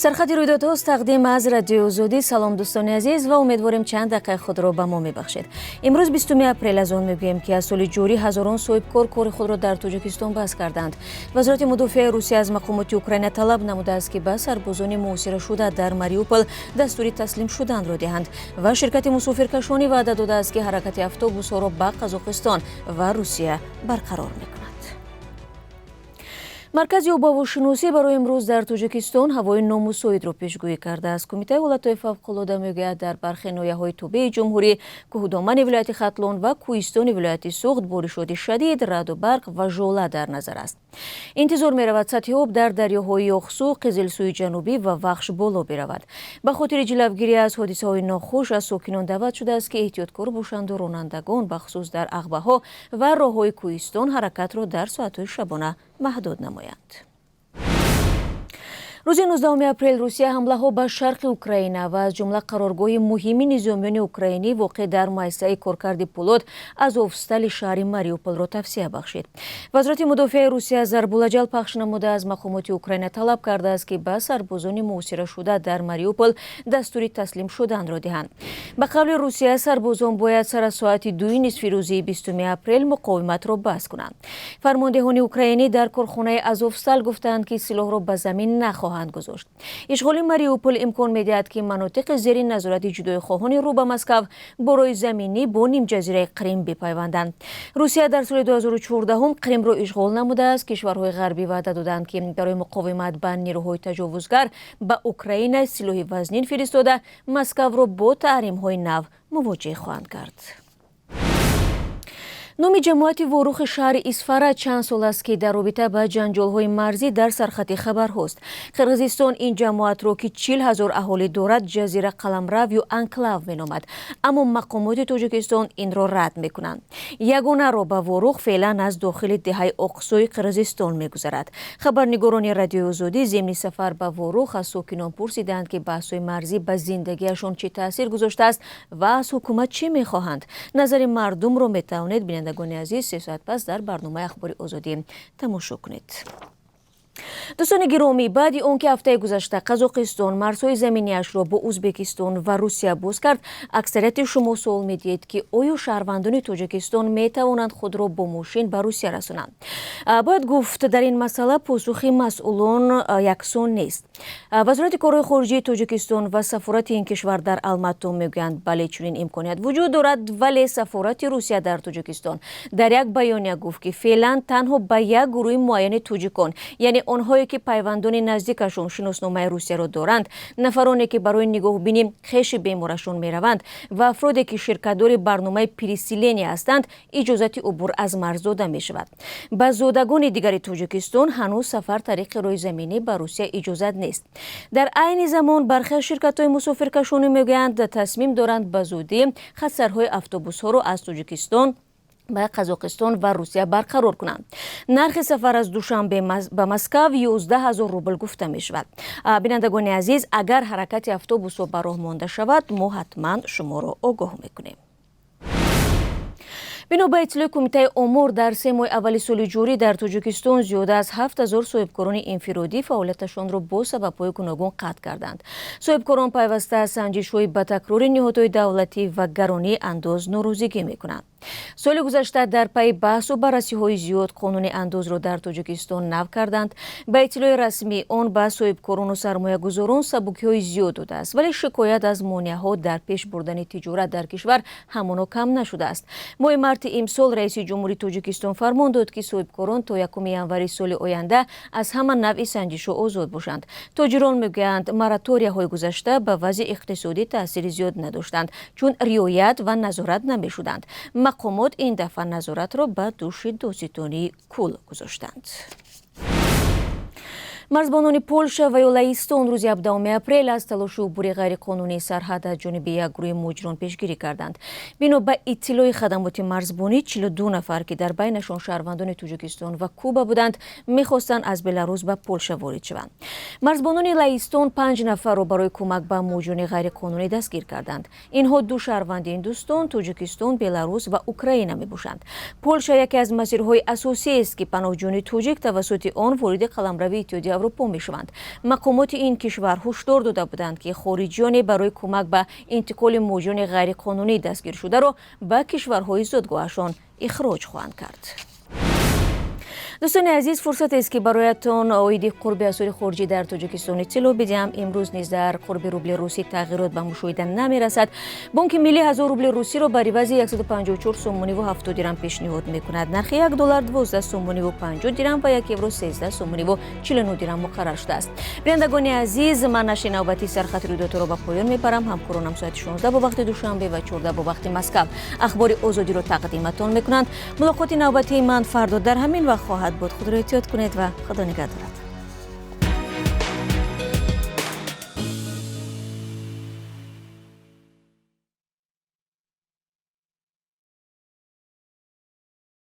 سرخط رویدادهاست تقدیم از رادیو آزادی. سلام دوستان عزیز و امیدواریم چند دقیقه خود را به ما میبخشید. امروز 20 اپریل از آن میگوییم که از سال جاری هزاران صاحبکار کار خود را در تاجیکستان بس کردند. وزارت مدافع روسیه از مقامات اوکراین طلب نموده است که به سربازان محاصره شده در ماریوپول دستور تسلیم شدن را دهند و شرکت مسافرکشانی وعده داده است که حرکت اتوبوس‌ها را به قزاقستان و روسیه برقرار می‌کند. مرکز اوباوشناسی برای امروز در تاجیکستان هوای نامساعد را پیشگویی کرده است. کمیته حالتهای فوق‌العاده میگوید در برخی ناحیه‌های توبه جمهوری، کوهدامن ولایت ختلون و کوهستان ولایت سوخت بارشات شدید، رعد و برق و ژوله در نظر است. انتظار می‌رود سطح آب در دریاهای اقصی، قزلسوی جنوبی و وخش بالا برود. به خاطر جلوگیری از حادثه‌های ناخوش از ساکنان دعوت شده است که احتیاطکار باشند و رانندگان بخصوص در عقبه‌ها و راه‌های کوهستان حرکت را در ساعت‌های شبانه محدود نمایند. روز 19 اپریل روسیه حمله‌ها به شرق اوکراین و از جمله قرارگاه مهم نظامیان اوکراینی واقع در مؤسسه کارکرد پولاد آزوفستال شهر ماریوپول را توسعه بخشید. وزارت مدافع روسیه ضرب‌الاجل پخش نموده از مقامات اوکراین طلب کرده است که به سربازان محاصره شده در ماریوپول دستور تسلیم شدن را دهند. به قول روسیه سربازان باید سر ساعت 2 روز 20 اپریل مقاومت را بس کنند. فرماندهان اوکراینی در کارخانه آزوفستال گفتند که سلاح را به زمین نخواهند گذاشت. اشغال ماریوپول امکان می‌دهد که مناطق زیر نظارت جدای خواهان رو به مسکو برای زمینی با نیم جزیره قریم بپیوندند. روسیه در سال 2014 قریم را اشغال نموده است. کشورهای غربی وعده دادند که برای مقاومت با نیروهای تجاوزگر به اوکراین سلاح وزنین فرستاده مسکو را با تحریم‌های نو مواجه خواهند کرد. نام جماعت وروخ شهر اسفاره چند سال است که در رابطه با جنجال‌های مرزی در سرخط خبرهاست. قرقیزستان این جماعت را که 40,000 اهالی دارد جزیره قلمرو یا انکلاو می‌نامد، اما مقامات تاجیکستان این را رد می‌کنند. یگانه راه به وروخ فعلا از داخل دهه اقصای قرقیزستان می‌گذرد. خبرنگاران رادیو آزادی ضمن سفر به وروخ از ساکنان پرسیدند که بحث‌های مرزی به زندگیشان چه تاثیر گذاشته است و از حکومت چه می‌خواهند. نظر مردم را می‌توانید بینندگان عزیز 3 ساعت پس در برنامه اخبار آزادی تماشا کنید. دوستان گرامی، بعد آنکه هفته گذشته قزاقستان مرزهای زمینیش را با ازبکستان و روسیه باز کرد، اکثریت شما سوال می‌دید که آیا شهروندان تاجیکستان می‌توانند خود را با ماشین به روسیه رسانند؟ باید گفت در این مسئله پاسخ مسئولان یکسان نیست. وزارت کارهای خارجه تاجیکستان و سفارت این کشور در الماتا میگویند بله چنین امکانیت وجود دارد، ولی سفارت روسیه در تاجیکستان در یک بیانیه گفت که فعلا تنها به یک گروه معین تاجیکان، یعنی آنهایی که پیوندان نزدیکشون شناسنامه روسیه را دارند، نفرانی که برای نگاه بینی خویش بیمارشون میروند و افرادی که شرکت‌دار برنامه پریسیلینی هستند اجازه عبور از مرز داده می شود. به زادگان دیگر تاجیکستان هنوز سفر طریق راه زمینی به روسیه اجازه نیست. در عین زمان برخی شرکت‌های مسافرکشانی میگویند تصمیم دارند به زودی خطرهای اتوبوس‌ها را از تاجیکستان به قزاقستان و روسیه برقرار کنند. نرخ سفر از دوشنبه به مسکو 11,000 روبل گفته می شود. بینندگان عزیز، اگر حرکت اتوبوس به راه مانده شود ما حتما شما را آگاه میکنیم. بنا به اطلاع کمیته امور در 3 ماه اول سال جاری در تاجیکستان زیاده از 7,000 صاحبکاران انفرادی فعالیتشان را با سبب‌های گوناگون قطع کردند. صاحبکاران پیوسته از سنجش‌های به تکرار نهادهای دولتی و گرانی انداز ناراضگی می‌کنند. سال گذشته در پی بحث و بررسی‌های زیاد قانون انداز را در تاجیکستان نو کردند. به اطلاع رسمی آن به صاحبکاران و سرمایه‌گذاران سبکی‌های زیاد داده است، ولی شکایت از مانع‌ها در پیش بردن تجارت در کشور همانا کم نشده است. ماه مارت امسال رئیس جمهوری تاجیکستان فرمان داد که صاحبکاران تا 1 ینوری سال آینده از همان نوع سنجش‌ها آزاد باشند. تاجران میگویند موراتوریاهای گذشته به وضع اقتصادی تاثیر زیاد نداشتند چون رعایت و نظارت نمی‌شدند. مقامات این دفعه نظارت را به دوش داستانی کل گذاشتند. مرزبانان پولشا و یولایستان روز 17 اپریل از تلاش عبور غیرقانونی سرحد از جانب یک گروه مهاجران پیشگیری کردند. بنا به اطلاع خدمات مرزبانی 42 نفر که در بینشان شهروندان تاجیکستان و کوبا بودند می‌خواستند از بلاروس به پولشا وارد شوند. مرزبانان لایستان 5 نفر را برای کمک به مهاجران غیرقانونی دستگیر کردند. اینها 2 شهروند هندوستان، تاجیکستان، بلاروس و اوکراین می‌باشند. پولشا یکی از مسیرهای اساسی است که پناهجویان تاجیک توسط آن وارد قلمرو اتحادیه اروپا میشوند. مقامات این کشور هشدار داده بودند که خارجیان برای کمک به انتقال موجان غیرقانونی دستگیر شده را به کشورهای زادگاهشان اخراج خواهند کرد. دوستان عزیز، فرصت است که برایتان عاید قرب اسعار خارجی در تاجیکستان اطلاع بدیم. امروز نیز در قرب روبل روسی تغییرات به مشاهده نمی رسد. بانک ملی 1000 روبل روسی را بر عوض 154 سومانی و 70 درم پیشنهاد می کند. نرخ $1 12 سومانی و 50 درم و 1 یورو 13 سومانی و 49 درم مقرر شده است. بینندگان عزیز، من نشر نوبتی سرخط رویداد را به پایان میبرم. همکارانم ساعت 16 با وقت دوشنبه و 14 با وقت مسکو اخبار آزادی را تقدیمتان میکنند. ملاقات نوبتی من فردا در همین وقت خواهد بود. خود را احتیاط کنید و خدا نگهدار.